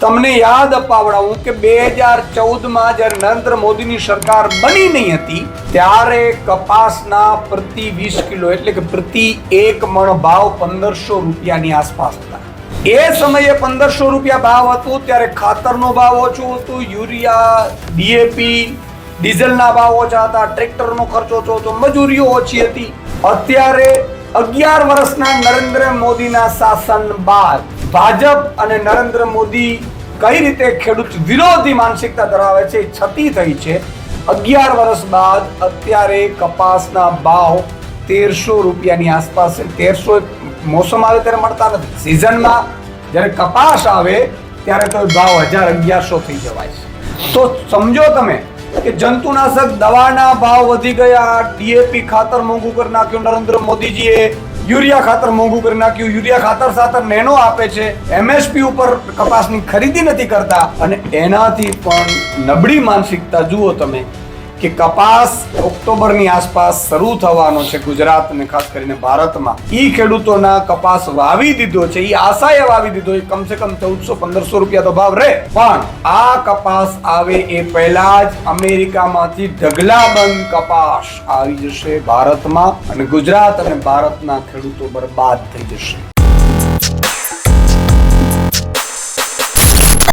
તમને યાદ અપાવડાવું કે 2014માં જ્યારે નરેન્દ્ર મોદીની સરકાર બની નહીં હતી ત્યારે કપાસના પ્રતિ 20 કિલો એટલે કે પ્રતિ 1 મણ ભાવ 1500 રૂપિયાની આસપાસ હતા. એ સમયે 1500 રૂપિયા ભાવ હતો ત્યારે ખાતરનો ભાવ ઓછો હતો, યુરિયા, ડીએપી, ડીઝલના ભાવ ઓછા હતા, ટ્રેક્ટરનો ખર્ચ ઓછો હતો, મજૂરીઓ ઓછી હતી. અત્યારે 11 વર્ષના નરેન્દ્ર મોદીના શાસન બાદ ભાજપ અને નરેન્દ્ર મોદી કઈ રીતે ખેડૂત વિરોધી માનસિકતા ધરાવે છે, છતી થઈ છે. 11 વર્ષ બાદ અત્યારે કપાસના ભાવ 1300 રૂપિયાની આસપાસ છે. 1300 મોસમ આવે ત્યારે મળતા નથી, સિઝનમાં જ્યારે કપાસ આવે ત્યારે તો ભાવ 1000-1100 થઈ જવાય છે. તો સમજો તમે કે જંતુનાશક દવાના ભાવ વધી ગયા, ડીએપી ખાતર મોંઘું કરી નાખ્યું નરેન્દ્ર મોદીજીએ, યુરિયા ખાતર મોંઘું કરી નાખ્યું, યુરિયા ખાતર સાથે નેનો આપે છે, એમએસપી ઉપર કપાસની ખરીદી નથી કરતા. અને એનાથી પણ નબળી માનસિકતા જુઓ તમે કે કપાસ ઓક્ટોબરની આસપાસ શરૂ થવાનો છે ગુજરાત અને ખાસ કરીને ભારતમાં. ઈ ખેડૂતોના કપાસ વાવી દીધો છે, ઈ આશાએ વાવી દીધો, કમસે કમ 1400-1500 રૂપિયા તો ભાવ રહે. પણ આ કપાસ આવે એ પહેલા જ અમેરિકામાંથી ઢગલાબંધ કપાસ આવી જશે ભારતમાં અને ગુજરાત અને ભારતના ખેડૂતો બરબાદ થઈ જશે.